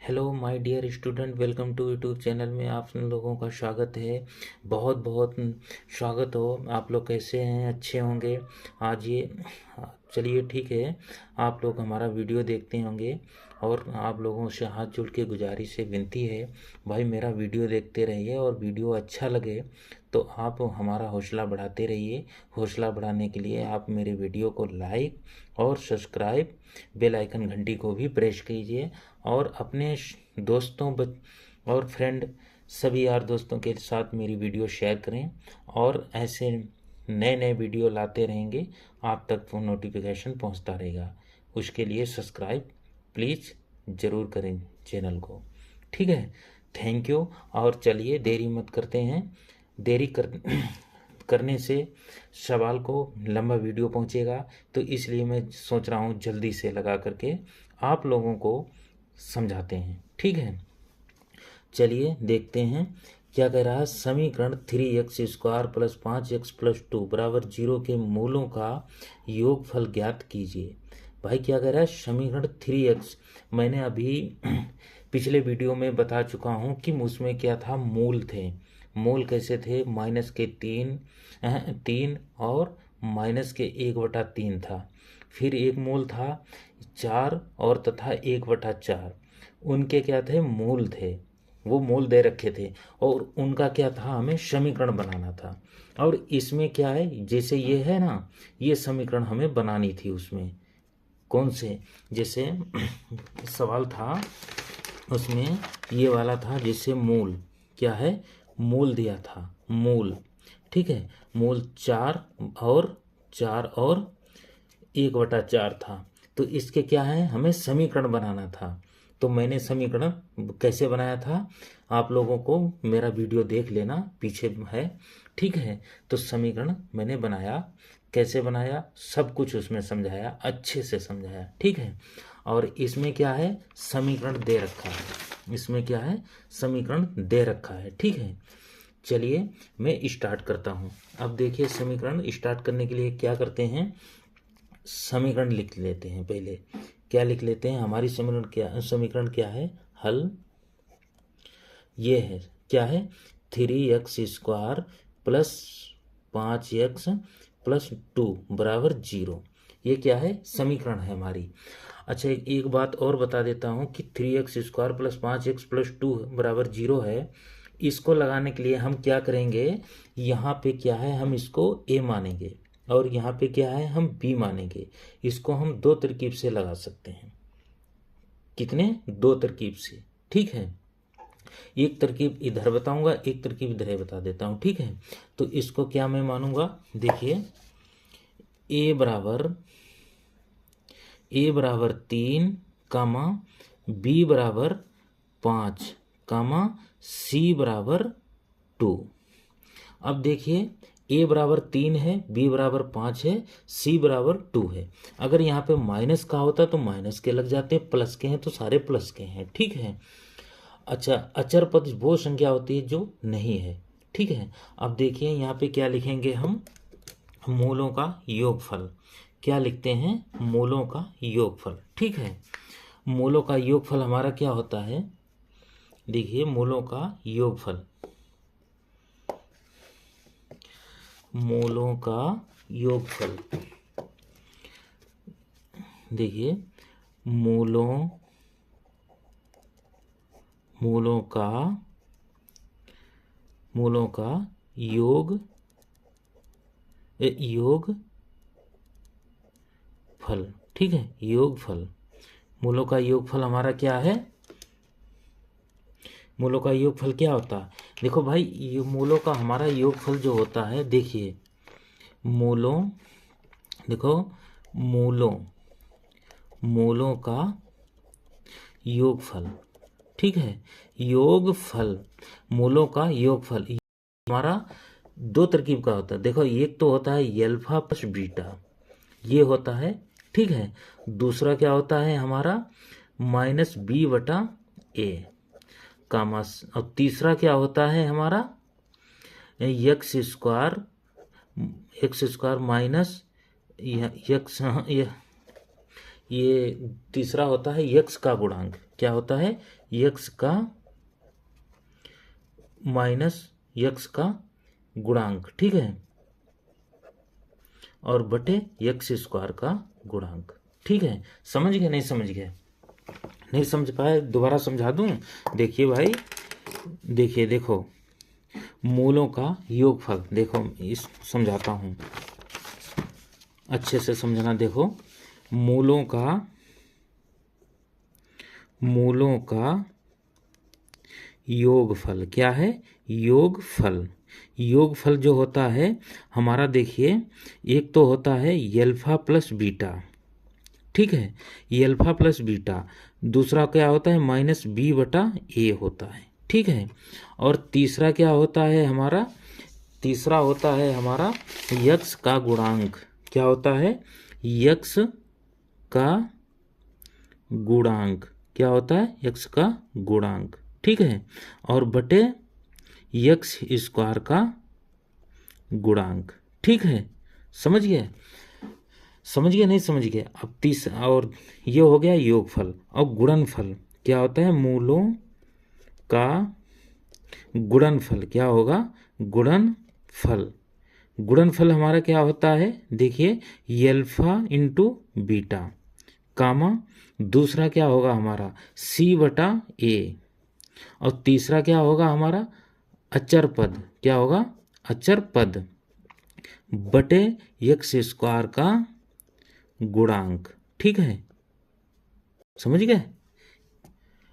Hello my dear student, welcome to YouTube channel में आप लोगों का स्वागत है। बहुत बहुत स्वागत हो। आप लोग कैसे हैं? अच्छे होंगे। आज ये चलिए ठीक है, आप लोग हमारा वीडियो देखते होंगे और आप लोगों से हाथ जोड़ के गुजारिश है, विनती है भाई मेरा वीडियो देखते रहिए और वीडियो अच्छा लगे तो आप हमारा हौसला बढ़ाते रहिए। हौसला बढ़ाने के लिए आप मेरे वीडियो को लाइक और सब्सक्राइब, बेल आइकन घंटी को भी प्रेस कीजिए और अपने दोस्तों और फ्रेंड सभी यार दोस्तों के साथ मेरी वीडियो शेयर करें और ऐसे नए नए वीडियो लाते रहेंगे, आप तक वो नोटिफिकेशन पहुंचता रहेगा। उसके लिए सब्सक्राइब प्लीज़ ज़रूर करें चैनल को, ठीक है। Thank you. और चलिए देरी मत करते हैं, देरी करने से सवाल को लंबा वीडियो पहुंचेगा, तो इसलिए मैं सोच रहा हूं जल्दी से लगा करके आप लोगों को समझाते हैं, ठीक है। चलिए देखते हैं क्या कह रहा है। समीकरण 3x² + 5x + 2 = 0 के मूलों का योगफल ज्ञात कीजिए। भाई क्या कह रहा है, समीकरण 3x मैंने अभी पिछले वीडियो में बता चुका हूँ कि उसमें क्या था, मूल थे। मूल कैसे थे? -3 और -1/3 था। फिर एक मूल था 4 और तथा 1/4। उनके क्या थे? मूल थे। वो मूल दे रखे थे और उनका क्या था, हमें समीकरण बनाना था। और इसमें क्या है, जैसे ये है ना, ये समीकरण हमें बनानी थी। उसमें कौन से, जैसे सवाल था उसमें ये वाला था, जैसे मूल क्या है, मूल दिया था, मूल, ठीक है। मूल 4 और 1/4 था। तो इसके क्या है, हमें समीकरण बनाना था। तो मैंने समीकरण कैसे बनाया था, आप लोगों को मेरा वीडियो देख लेना, पीछे है, ठीक है। तो समीकरण मैंने बनाया, कैसे बनाया, सब कुछ उसमें समझाया, अच्छे से समझाया, ठीक है। और इसमें क्या है, समीकरण दे रखा है। इसमें क्या है, समीकरण दे रखा है, ठीक है। चलिए मैं स्टार्ट करता हूँ। अब देखिए, समीकरण स्टार्ट करने के लिए क्या करते हैं, समीकरण लिख लेते हैं। पहले क्या लिख लेते हैं, हमारी समीकरण क्या है, हल ये है, क्या है, 3x² + 5x + 2 = 0। ये क्या है, समीकरण है हमारी। अच्छा, एक बात और बता देता हूँ कि 3x² + 5x + 2 = 0 है। इसको लगाने के लिए हम क्या करेंगे, यहाँ पे क्या है, हम इसको a मानेंगे और यहाँ पे क्या है, हम b मानेंगे। इसको हम दो तरकीब से लगा सकते हैं। कितने? दो तरकीब से, ठीक है। एक तरकीब इधर बताऊंगा, एक तरकीब इधर बता देता हूं, ठीक है। तो इसको क्या मैं मानूंगा, देखिए a = 3, b = 5, c = 2। अब देखिए a = 3 है, b = 5 है, c = 2 है। अगर यहाँ पे माइनस का होता तो माइनस के लग जाते, प्लस के हैं तो सारे प्लस के हैं, ठीक है। अच्छा, अचर पद वो संख्या होती है जो नहीं है, ठीक है। अब देखिए यहाँ पे क्या लिखेंगे हम, मूलों का योगफल। क्या लिखते हैं, मूलों का योगफल, ठीक है। मूलों का योगफल हमारा क्या होता है, देखिए मूलों का योगफल, मूलों का योगफल, देखिए मूलों का योग फल, ठीक है, योगफल। मूलों का योगफल हमारा क्या है, मूलों का योगफल क्या होता है, देखो भाई, ये मूलों का हमारा योगफल जो होता है, देखिए मूलों, देखो मूलों का योगफल, ठीक है। योगफल, मूलों का योगफल हमारा दो तरकीब का होता है। देखो एक तो होता है अल्फा + बीटा, ये होता है, ठीक है। दूसरा क्या होता है हमारा, -b/a, और तीसरा क्या होता है हमारा, x² माइनस ये तीसरा होता है यक्स का गुणांक। क्या होता है? यक्स का माइनस यक्स का गुणांक, ठीक है, और बटे यक्स स्क्वायर का गुणांक, ठीक है। समझ गए? नहीं समझ गए? नहीं समझ पाए? दोबारा समझा दूं? देखिए भाई, देखिए, देखो, मूलों का योगफल, देखो इस समझाता हूं, अच्छे से समझना। देखो, मूलों का योगफल क्या है? योगफल। योगफल जो होता है हमारा, देखिए, एक तो होता है एल्फा प्लस बीटा, ठीक है, एल्फा प्लस बीटा। दूसरा क्या होता है? माइनस बी बटा ए होता है, ठीक है। और तीसरा क्या होता है हमारा? तीसरा होता है हमारा यक्स का गुणांक। क्या होता है? यक्स का गुणांक। क्या होता है? यक्स का गुणांक, ठीक है, और बटे यक्स स्क्वायर का गुणांक, ठीक है। समझ गए? समझ गए? नहीं समझ गए? अब और ये हो गया योगफल। और गुणनफल क्या होता है? मूलों का गुणनफल। क्या होगा? गुणनफल। गुणनफल हमारा क्या होता है? देखिए, एल्फा इंटू बीटा, कामा, दूसरा क्या होगा हमारा? सी बटा ए, और तीसरा क्या होगा हमारा? अचर पद। क्या होगा? अचर पद बटे यक्स स्क्वायर का गुणांक, ठीक है। समझ गए?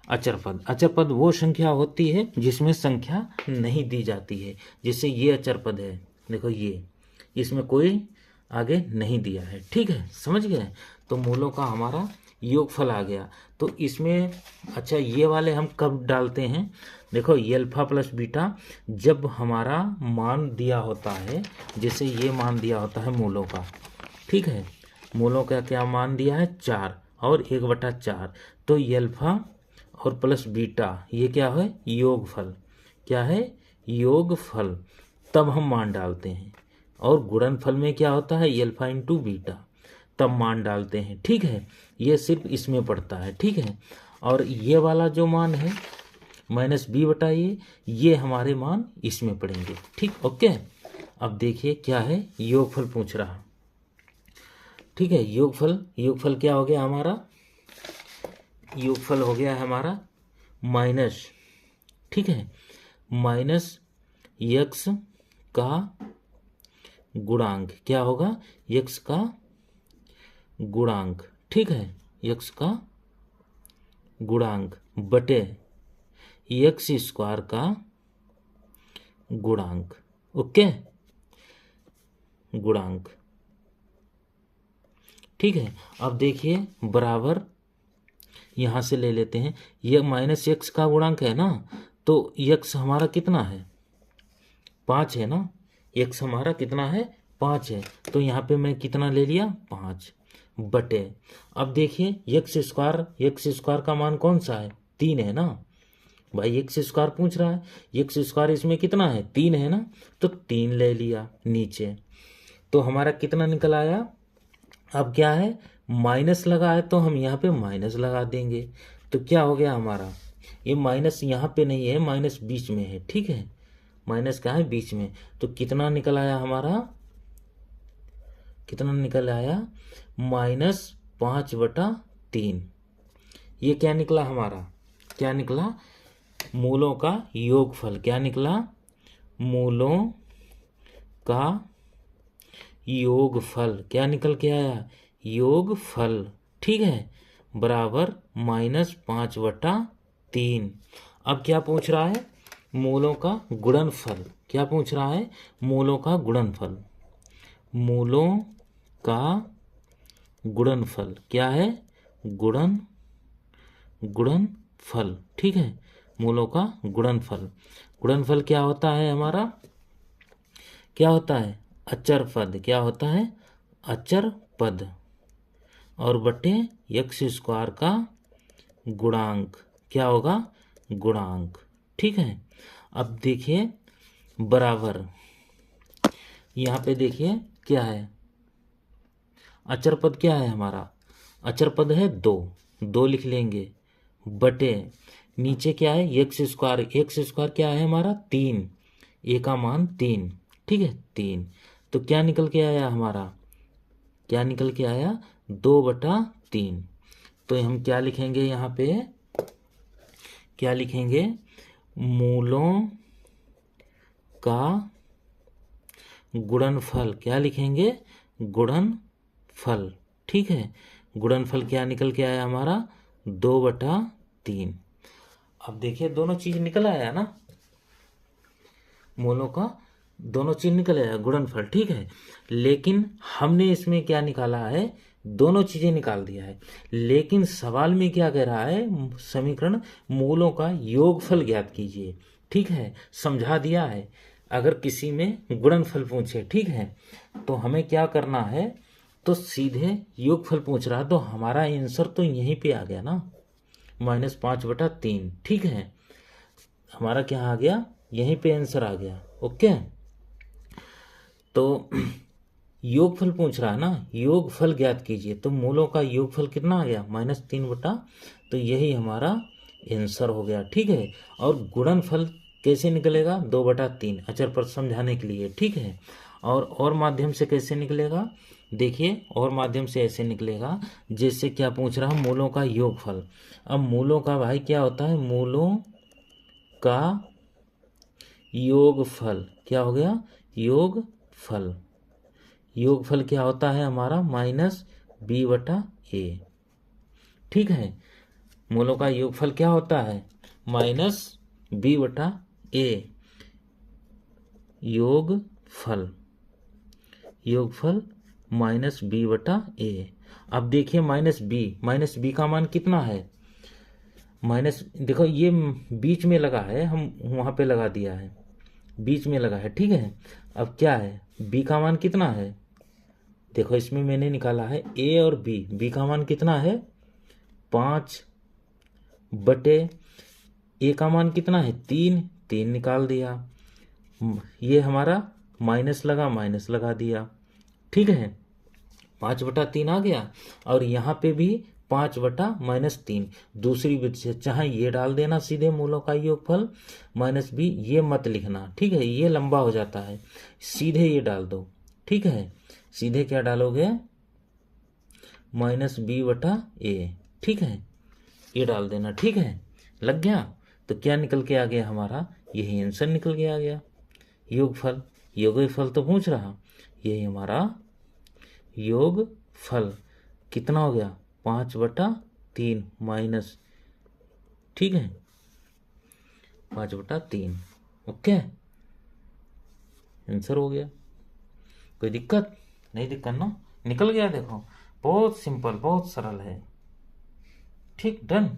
अचर पद। अचर पद वो संख्या होती है जिसमें संख्या नहीं दी जाती है। जैसे ये अचर पद है, देखो ये, इसमें कोई आगे नहीं दिया है, ठीक है। समझ गए? तो मूलों का हमारा योगफल आ गया। तो इसमें अच्छा, ये वाले हम कब डालते हैं? देखो, एल्फा प्लस बीटा जब हमारा मान दिया होता है, जैसे ये मान दिया होता है मूलों का, ठीक है, मूलों का क्या मान दिया है? 4 और 1/4। तो एल्फा और प्लस बीटा ये क्या है? योगफल। क्या है? योगफल। तब हम मान डालते हैं। और गुणनफल में क्या होता है? एल्फा इंटू बीटा, तब मान डालते हैं, ठीक है। ये सिर्फ इसमें पड़ता है, ठीक है। और ये वाला जो मान है माइनस बी बटा ये हमारे मान इसमें पड़ेंगे, ठीक, ओके। अब देखिए क्या है, योगफल पूछ रहा, ठीक है। योगफल क्या हो गया हमारा? योगफल हो गया है हमारा माइनस, ठीक है, माइनस यक्स का गुणांक। क्या होगा? यक्स का गुणांक, ठीक है, यक्स का गुणांक बटे यक्स स्क्वायर का गुणांक, ओके, गुणांक, ठीक है। अब देखिए बराबर यहाँ से ले लेते हैं, ये माइनस यक्स का गुणांक है ना, तो यक्स हमारा कितना है? 5 है ना। यक्स हमारा कितना है? 5 है। तो यहाँ पे मैं कितना ले लिया? 5 बटे, अब देखिए यक्स स्क्वायर का मान कौन सा है? 3 है ना भाई, यक्स स्क्वायर पूछ रहा है, यक्स स्क्वायर इसमें कितना है? 3 है ना, तो 3 ले लिया नीचे। तो हमारा कितना निकल आया? अब क्या है? माइनस लगा है तो हम यहाँ पे माइनस लगा देंगे। तो क्या हो गया हमारा? ये माइनस यहाँ पे नहीं है, माइनस बीच में है, ठीक है, माइनस क्या है? बीच में। तो कितना निकल आया हमारा? कितना निकल आया? -5/3। ये क्या निकला हमारा? क्या निकला? मूलों का योगफल। क्या निकला? मूलों का योगफल। क्या निकल के आया? योगफल, ठीक है, बराबर -5/3। अब क्या पूछ रहा है? मूलों का गुणनफल। क्या पूछ रहा है? मूलों का गुणनफल। मूलों का गुणनफल क्या है? गुणनफल, ठीक है, मूलों का गुणनफल। गुणनफल क्या होता है हमारा? क्या होता है? अचर पद। क्या होता है? अचर पद, और बटे यक्स स्क्वायर का गुणांक। क्या होगा? गुणांक, ठीक है। अब देखिए बराबर, यहाँ पे देखिए क्या है? अचर पद क्या है हमारा? अचर पद है 2, 2 लिख लेंगे, बटे नीचे क्या है एक्स स्क्वायर, एक्स स्क्वायर क्या है हमारा 3, ए का मान 3, ठीक है 3। तो क्या निकल के आया हमारा, क्या निकल के आया 2/3। तो हम क्या लिखेंगे यहाँ पे, क्या लिखेंगे, मूलों का गुणनफल, क्या लिखेंगे गुणनफल, ठीक है। गुणनफल क्या निकल के आया हमारा 2/3। अब देखिए दोनों चीज निकल आया ना, मूलों का दोनों चीज निकल आया गुणनफल, ठीक है। लेकिन हमने इसमें क्या निकाला है, दोनों चीजें निकाल दिया है। लेकिन सवाल में क्या कह रहा है, समीकरण मूलों का योगफल ज्ञात कीजिए, ठीक है, समझा दिया है। अगर किसी में गुणनफल पूछे, ठीक है, तो हमें क्या करना है, तो सीधे योगफल पूछ रहा है, तो हमारा आंसर तो यहीं पे आ गया ना, -5/3, ठीक है। हमारा क्या आ गया, यहीं पे आंसर आ गया, ओके। तो योगफल पूछ रहा है ना, योगफल ज्ञात कीजिए, तो मूलों का योगफल कितना आ गया -3 तो यही हमारा आंसर हो गया, ठीक है। और गुणनफल कैसे निकलेगा 2/3, अचर पर समझाने के लिए, ठीक है। और माध्यम से कैसे निकलेगा, देखिए और माध्यम से ऐसे निकलेगा, जैसे क्या पूछ रहा है मूलों का योगफल। अब मूलों का भाई क्या होता है, मूलों का योगफल क्या हो गया, योगफल, योगफल क्या होता है हमारा -b/a, ठीक है। मूलों का योगफल क्या होता है -b/a, योगफल, योगफल -b/a। अब देखिए -b का मान कितना है, देखो ये बीच में लगा है, हम वहां पे लगा दिया है, बीच में लगा है, ठीक है। अब क्या है, b का मान कितना है, देखो इसमें मैंने निकाला है a और b का मान कितना है 5/a का मान कितना है 3 निकाल दिया, ये हमारा माइनस लगा दिया, ठीक है। 5/3 आ गया, और यहाँ पे भी 5/-3, दूसरी विधि से चाहे ये डाल देना सीधे मूलों का योगफल -b, ये मत लिखना, ठीक है, ये लंबा हो जाता है, सीधे ये डाल दो, ठीक है। सीधे क्या डालोगे -b/a, ठीक है, ये डाल देना, ठीक है, लग गया। तो क्या निकल के आ गया हमारा, यही आंसर निकल के आ गया, योगफल, योगफल तो पूछ रहा, यही हमारा योगफल कितना हो गया 5/3 माइनस, ठीक है 5/3, ओके, आंसर हो गया। कोई दिक्कत नहीं, दिक्कत ना, निकल गया, देखो बहुत सिंपल बहुत सरल है, ठीक, डन।